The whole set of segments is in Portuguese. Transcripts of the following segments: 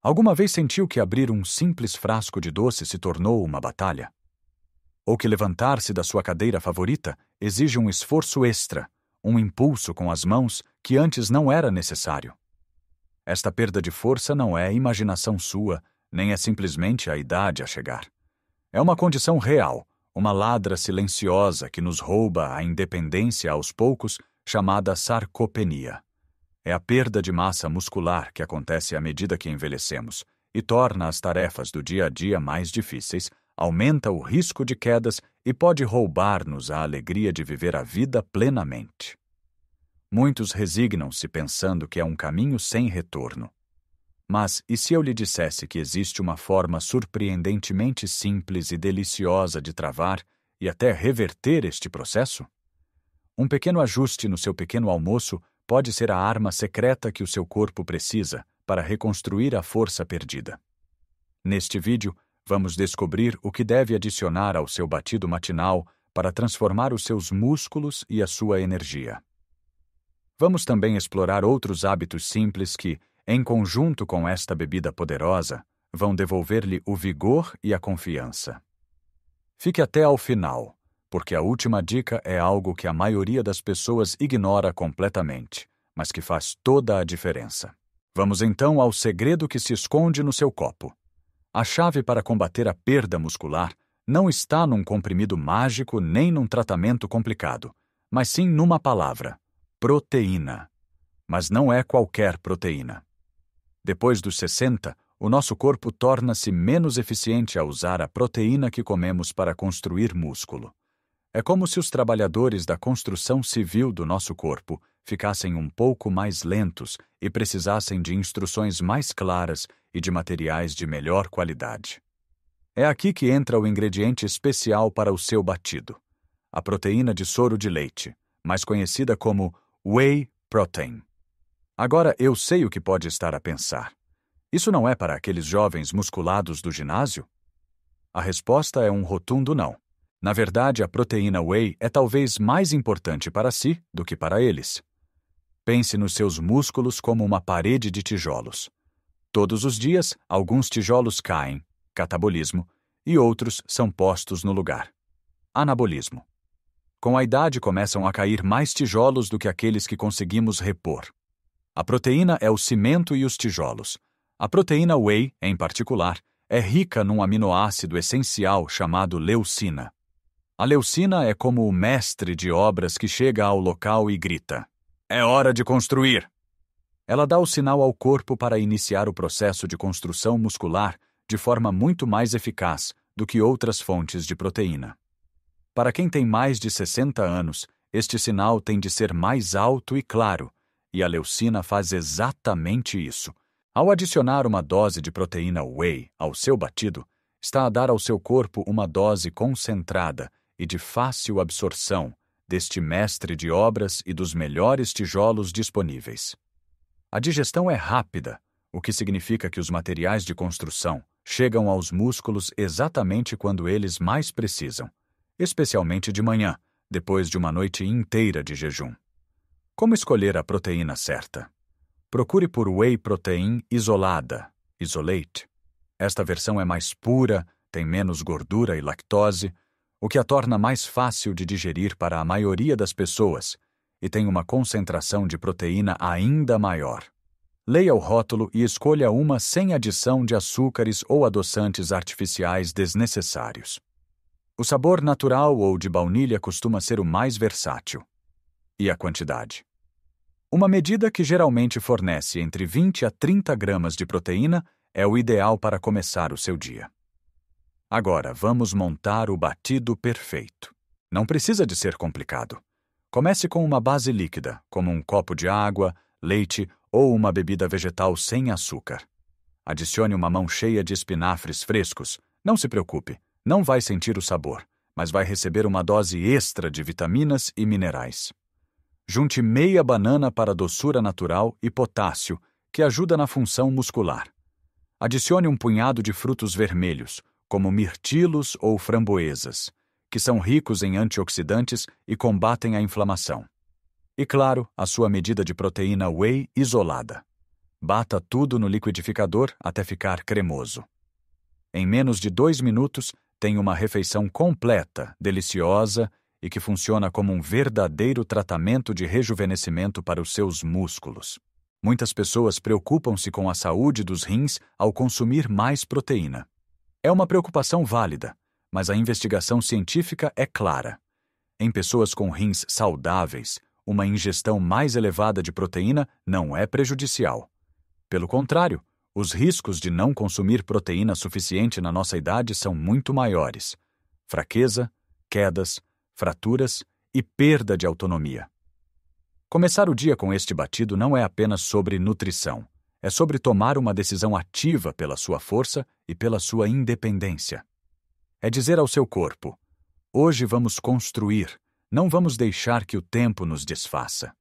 Alguma vez sentiu que abrir um simples frasco de doce se tornou uma batalha? Ou que levantar-se da sua cadeira favorita exige um esforço extra, um impulso com as mãos que antes não era necessário? Esta perda de força não é imaginação sua, nem é simplesmente a idade a chegar. É uma condição real, uma ladra silenciosa que nos rouba a independência aos poucos, chamada sarcopenia. É a perda de massa muscular que acontece à medida que envelhecemos e torna as tarefas do dia a dia mais difíceis, aumenta o risco de quedas e pode roubar-nos a alegria de viver a vida plenamente. Muitos resignam-se pensando que é um caminho sem retorno. Mas e se eu lhe dissesse que existe uma forma surpreendentemente simples e deliciosa de travar e até reverter este processo? Um pequeno ajuste no seu pequeno almoço pode ser a arma secreta que o seu corpo precisa para reconstruir a força perdida. Neste vídeo, vamos descobrir o que deve adicionar ao seu batido matinal para transformar os seus músculos e a sua energia. Vamos também explorar outros hábitos simples que, em conjunto com esta bebida poderosa, vão devolver-lhe o vigor e a confiança. Fique até ao final, porque a última dica é algo que a maioria das pessoas ignora completamente, mas que faz toda a diferença. Vamos então ao segredo que se esconde no seu copo. A chave para combater a perda muscular não está num comprimido mágico nem num tratamento complicado, mas sim numa palavra: proteína. Mas não é qualquer proteína. Depois dos 60, o nosso corpo torna-se menos eficiente a usar a proteína que comemos para construir músculo. É como se os trabalhadores da construção civil do nosso corpo ficassem um pouco mais lentos e precisassem de instruções mais claras e de materiais de melhor qualidade. É aqui que entra o ingrediente especial para o seu batido: a proteína de soro de leite, mais conhecida como whey protein. Agora eu sei o que pode estar a pensar. Isso não é para aqueles jovens musculados do ginásio? A resposta é um rotundo não. Na verdade, a proteína whey é talvez mais importante para si do que para eles. Pense nos seus músculos como uma parede de tijolos. Todos os dias, alguns tijolos caem, catabolismo, e outros são postos no lugar, anabolismo. Com a idade começam a cair mais tijolos do que aqueles que conseguimos repor. A proteína é o cimento e os tijolos. A proteína whey, em particular, é rica num aminoácido essencial chamado leucina. A leucina é como o mestre de obras que chega ao local e grita: "É hora de construir!" Ela dá o sinal ao corpo para iniciar o processo de construção muscular de forma muito mais eficaz do que outras fontes de proteína. Para quem tem mais de 60 anos, este sinal tem de ser mais alto e claro, e a leucina faz exatamente isso. Ao adicionar uma dose de proteína whey ao seu batido, está a dar ao seu corpo uma dose concentrada e de fácil absorção deste mestre de obras e dos melhores tijolos disponíveis. A digestão é rápida, o que significa que os materiais de construção chegam aos músculos exatamente quando eles mais precisam, especialmente de manhã, depois de uma noite inteira de jejum. Como escolher a proteína certa? Procure por whey protein isolada, isolate. Esta versão é mais pura, tem menos gordura e lactose, o que a torna mais fácil de digerir para a maioria das pessoas, e tem uma concentração de proteína ainda maior. Leia o rótulo e escolha uma sem adição de açúcares ou adoçantes artificiais desnecessários. O sabor natural ou de baunilha costuma ser o mais versátil. E a quantidade? Uma medida que geralmente fornece entre 20 a 30 gramas de proteína é o ideal para começar o seu dia. Agora, vamos montar o batido perfeito. Não precisa de ser complicado. Comece com uma base líquida, como um copo de água, leite ou uma bebida vegetal sem açúcar. Adicione uma mão cheia de espinafres frescos. Não se preocupe, não vai sentir o sabor, mas vai receber uma dose extra de vitaminas e minerais. Junte meia banana para doçura natural e potássio, que ajuda na função muscular. Adicione um punhado de frutos vermelhos, como mirtilos ou framboesas, que são ricos em antioxidantes e combatem a inflamação. E claro, a sua medida de proteína whey isolada. Bata tudo no liquidificador até ficar cremoso. Em menos de 2 minutos, tem uma refeição completa, deliciosa e que funciona como um verdadeiro tratamento de rejuvenescimento para os seus músculos. Muitas pessoas preocupam-se com a saúde dos rins ao consumir mais proteína. É uma preocupação válida, mas a investigação científica é clara. Em pessoas com rins saudáveis, uma ingestão mais elevada de proteína não é prejudicial. Pelo contrário, os riscos de não consumir proteína suficiente na nossa idade são muito maiores. Fraqueza, quedas, fraturas e perda de autonomia. Começar o dia com este batido não é apenas sobre nutrição. É sobre tomar uma decisão ativa pela sua força e pela sua independência. É dizer ao seu corpo: hoje vamos construir, não vamos deixar que o tempo nos desfaça.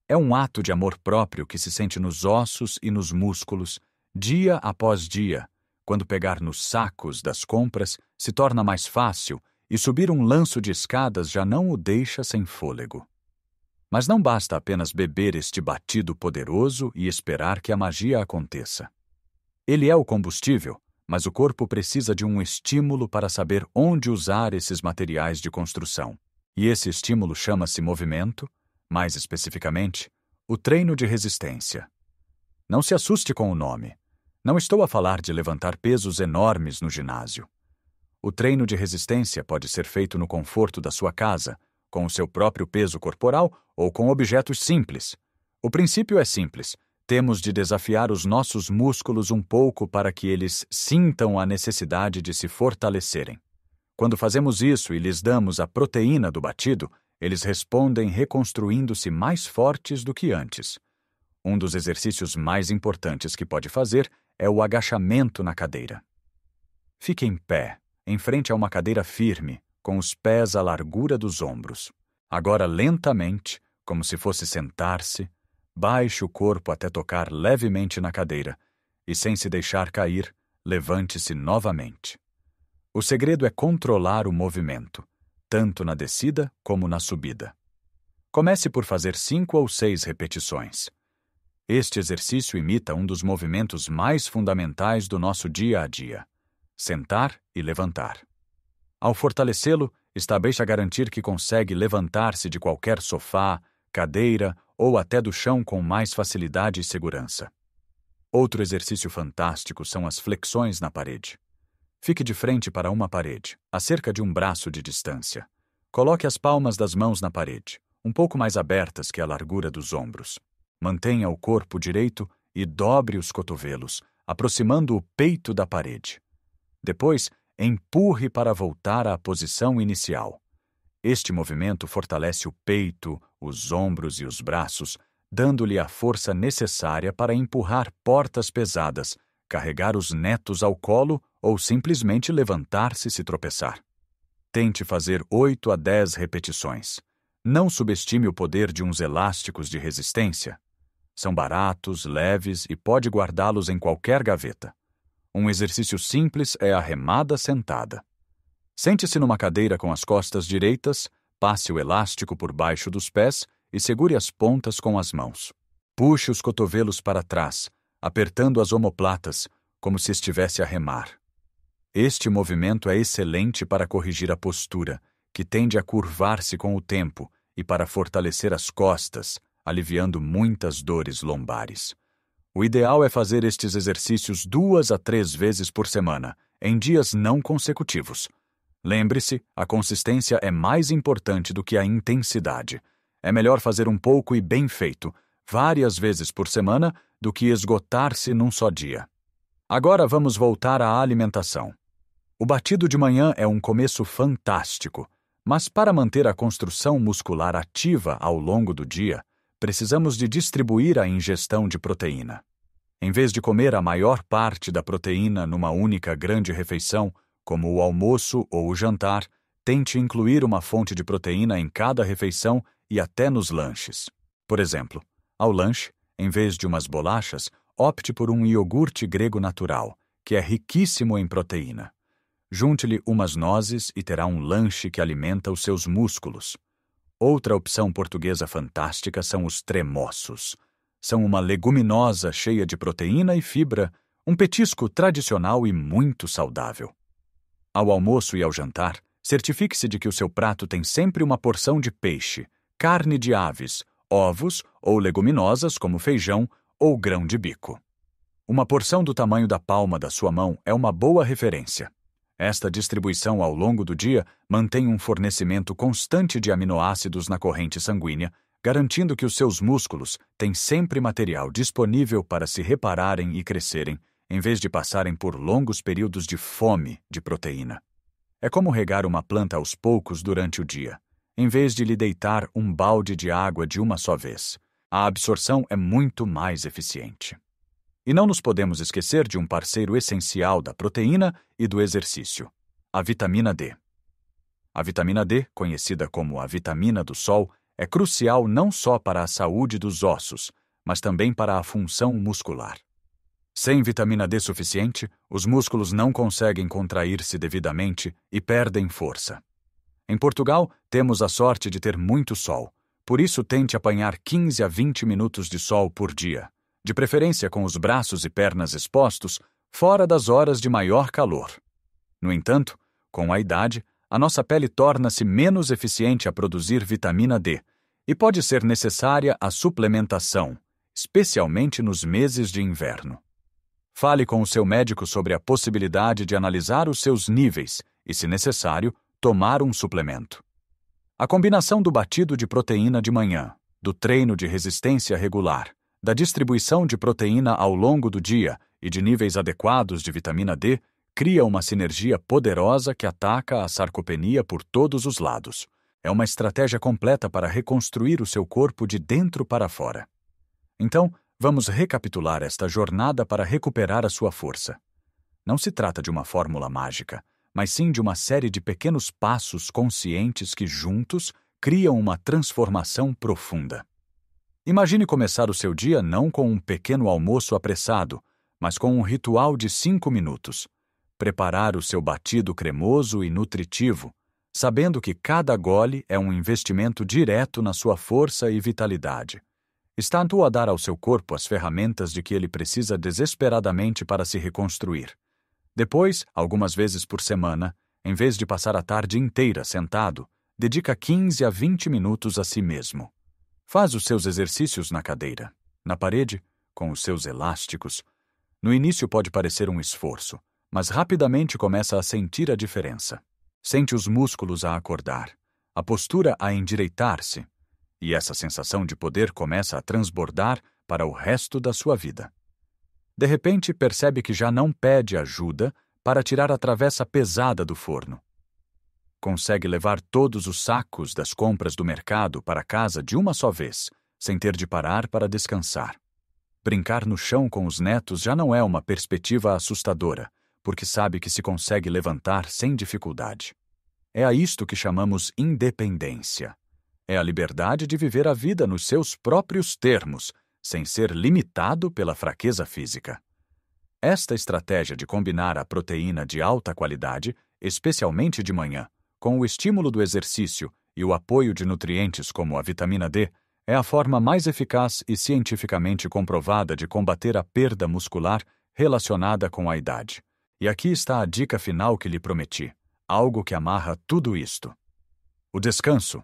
É um ato de amor próprio que se sente nos ossos e nos músculos, dia após dia, quando pegar nos sacos das compras se torna mais fácil e subir um lanço de escadas já não o deixa sem fôlego. Mas não basta apenas beber este batido poderoso e esperar que a magia aconteça. Ele é o combustível, mas o corpo precisa de um estímulo para saber onde usar esses materiais de construção. E esse estímulo chama-se movimento, mais especificamente, o treino de resistência. Não se assuste com o nome. Não estou a falar de levantar pesos enormes no ginásio. O treino de resistência pode ser feito no conforto da sua casa, com o seu próprio peso corporal ou com objetos simples. O princípio é simples. Temos de desafiar os nossos músculos um pouco para que eles sintam a necessidade de se fortalecerem. Quando fazemos isso e lhes damos a proteína do batido, eles respondem reconstruindo-se mais fortes do que antes. Um dos exercícios mais importantes que pode fazer é o agachamento na cadeira. Fique em pé, em frente a uma cadeira firme, com os pés à largura dos ombros. Agora, lentamente, como se fosse sentar-se, baixe o corpo até tocar levemente na cadeira e, sem se deixar cair, levante-se novamente. O segredo é controlar o movimento, tanto na descida como na subida. Comece por fazer 5 ou 6 repetições. Este exercício imita um dos movimentos mais fundamentais do nosso dia a dia: sentar e levantar. Ao fortalecê-lo, esteja a garantir que consegue levantar-se de qualquer sofá, cadeira ou até do chão com mais facilidade e segurança. Outro exercício fantástico são as flexões na parede. Fique de frente para uma parede, a cerca de um braço de distância. Coloque as palmas das mãos na parede, um pouco mais abertas que a largura dos ombros. Mantenha o corpo direito e dobre os cotovelos, aproximando o peito da parede. Depois, empurre para voltar à posição inicial. Este movimento fortalece o peito, os ombros e os braços, dando-lhe a força necessária para empurrar portas pesadas, carregar os netos ao colo ou simplesmente levantar-se se tropeçar. Tente fazer 8 a 10 repetições. Não subestime o poder de uns elásticos de resistência. São baratos, leves e pode guardá-los em qualquer gaveta. Um exercício simples é a remada sentada. Sente-se numa cadeira com as costas direitas, passe o elástico por baixo dos pés e segure as pontas com as mãos. Puxe os cotovelos para trás, apertando as omoplatas, como se estivesse a remar. Este movimento é excelente para corrigir a postura, que tende a curvar-se com o tempo, e para fortalecer as costas, aliviando muitas dores lombares. O ideal é fazer estes exercícios 2 a 3 vezes por semana, em dias não consecutivos. Lembre-se, a consistência é mais importante do que a intensidade. É melhor fazer um pouco e bem feito, várias vezes por semana, do que esgotar-se num só dia. Agora vamos voltar à alimentação. O batido de manhã é um começo fantástico, mas para manter a construção muscular ativa ao longo do dia, precisamos de distribuir a ingestão de proteína. Em vez de comer a maior parte da proteína numa única grande refeição, como o almoço ou o jantar, tente incluir uma fonte de proteína em cada refeição e até nos lanches. Por exemplo, ao lanche, em vez de umas bolachas, opte por um iogurte grego natural, que é riquíssimo em proteína. Junte-lhe umas nozes e terá um lanche que alimenta os seus músculos. Outra opção portuguesa fantástica são os tremoços. são uma leguminosa cheia de proteína e fibra, um petisco tradicional e muito saudável. Ao almoço e ao jantar, certifique-se de que o seu prato tem sempre uma porção de peixe, carne de aves, ovos ou leguminosas como feijão ou grão de bico. Uma porção do tamanho da palma da sua mão é uma boa referência. Esta distribuição ao longo do dia mantém um fornecimento constante de aminoácidos na corrente sanguínea, garantindo que os seus músculos têm sempre material disponível para se repararem e crescerem, em vez de passarem por longos períodos de fome de proteína. É como regar uma planta aos poucos durante o dia, em vez de lhe deitar um balde de água de uma só vez. A absorção é muito mais eficiente. E não nos podemos esquecer de um parceiro essencial da proteína e do exercício: a vitamina D. A vitamina D, conhecida como a vitamina do sol, é crucial não só para a saúde dos ossos, mas também para a função muscular. Sem vitamina D suficiente, os músculos não conseguem contrair-se devidamente e perdem força. Em Portugal, temos a sorte de ter muito sol, por isso tente apanhar 15 a 20 minutos de sol por dia, de preferência com os braços e pernas expostos, fora das horas de maior calor. No entanto, com a idade, a nossa pele torna-se menos eficiente a produzir vitamina D e pode ser necessária a suplementação, especialmente nos meses de inverno. Fale com o seu médico sobre a possibilidade de analisar os seus níveis e, se necessário, tomar um suplemento. A combinação do batido de proteína de manhã, do treino de resistência regular, da distribuição de proteína ao longo do dia e de níveis adequados de vitamina D cria uma sinergia poderosa que ataca a sarcopenia por todos os lados. É uma estratégia completa para reconstruir o seu corpo de dentro para fora. Então, vamos recapitular esta jornada para recuperar a sua força. Não se trata de uma fórmula mágica, mas sim de uma série de pequenos passos conscientes que, juntos, criam uma transformação profunda. Imagine começar o seu dia não com um pequeno almoço apressado, mas com um ritual de 5 minutos. Preparar o seu batido cremoso e nutritivo, sabendo que cada gole é um investimento direto na sua força e vitalidade. Está a dar ao seu corpo as ferramentas de que ele precisa desesperadamente para se reconstruir. Depois, algumas vezes por semana, em vez de passar a tarde inteira sentado, dedica 15 a 20 minutos a si mesmo. Faz os seus exercícios na cadeira, na parede, com os seus elásticos. No início pode parecer um esforço, mas rapidamente começa a sentir a diferença. Sente os músculos a acordar, a postura a endireitar-se, e essa sensação de poder começa a transbordar para o resto da sua vida. De repente, percebe que já não pede ajuda para tirar a travessa pesada do forno. Consegue levar todos os sacos das compras do mercado para casa de uma só vez, sem ter de parar para descansar. Brincar no chão com os netos já não é uma perspectiva assustadora, porque sabe que se consegue levantar sem dificuldade. É a isto que chamamos independência. É a liberdade de viver a vida nos seus próprios termos, sem ser limitado pela fraqueza física. Esta estratégia de combinar a proteína de alta qualidade, especialmente de manhã, com o estímulo do exercício e o apoio de nutrientes como a vitamina D, é a forma mais eficaz e cientificamente comprovada de combater a perda muscular relacionada com a idade. E aqui está a dica final que lhe prometi, algo que amarra tudo isto. O descanso.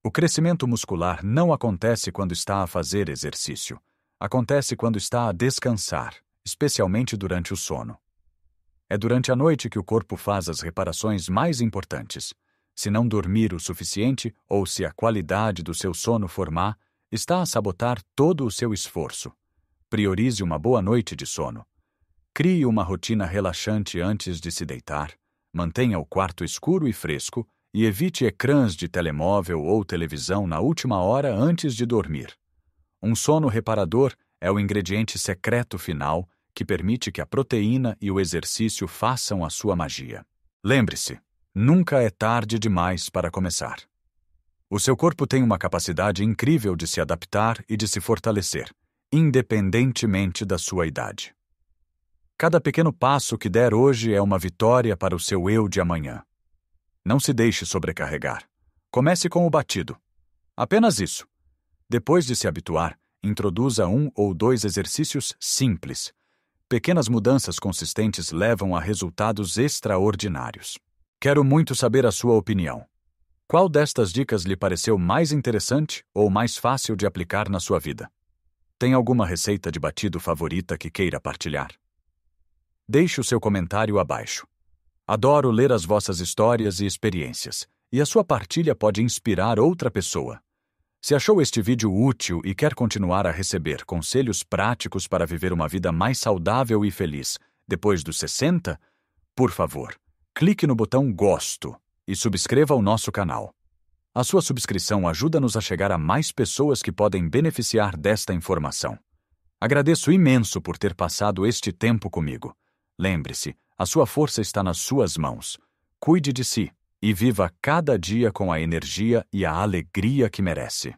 O crescimento muscular não acontece quando está a fazer exercício. Acontece quando está a descansar, especialmente durante o sono. É durante a noite que o corpo faz as reparações mais importantes. Se não dormir o suficiente ou se a qualidade do seu sono for má, está a sabotar todo o seu esforço. Priorize uma boa noite de sono. Crie uma rotina relaxante antes de se deitar. Mantenha o quarto escuro e fresco e evite ecrãs de telemóvel ou televisão na última hora antes de dormir. Um sono reparador é o ingrediente secreto final que permite que a proteína e o exercício façam a sua magia. Lembre-se, nunca é tarde demais para começar. O seu corpo tem uma capacidade incrível de se adaptar e de se fortalecer, independentemente da sua idade. Cada pequeno passo que der hoje é uma vitória para o seu eu de amanhã. Não se deixe sobrecarregar. Comece com o batido. Apenas isso. Depois de se habituar, Introduza 1 ou 2 exercícios simples. Pequenas mudanças consistentes levam a resultados extraordinários. Quero muito saber a sua opinião. Qual destas dicas lhe pareceu mais interessante ou mais fácil de aplicar na sua vida? Tem alguma receita de batido favorita que queira partilhar? Deixe o seu comentário abaixo. Adoro ler as vossas histórias e experiências, e a sua partilha pode inspirar outra pessoa. Se achou este vídeo útil e quer continuar a receber conselhos práticos para viver uma vida mais saudável e feliz depois dos 60, por favor, clique no botão Gosto e subscreva o nosso canal. A sua subscrição ajuda-nos a chegar a mais pessoas que podem beneficiar desta informação. Agradeço imenso por ter passado este tempo comigo. Lembre-se, a sua força está nas suas mãos. Cuide de si e viva cada dia com a energia e a alegria que merece.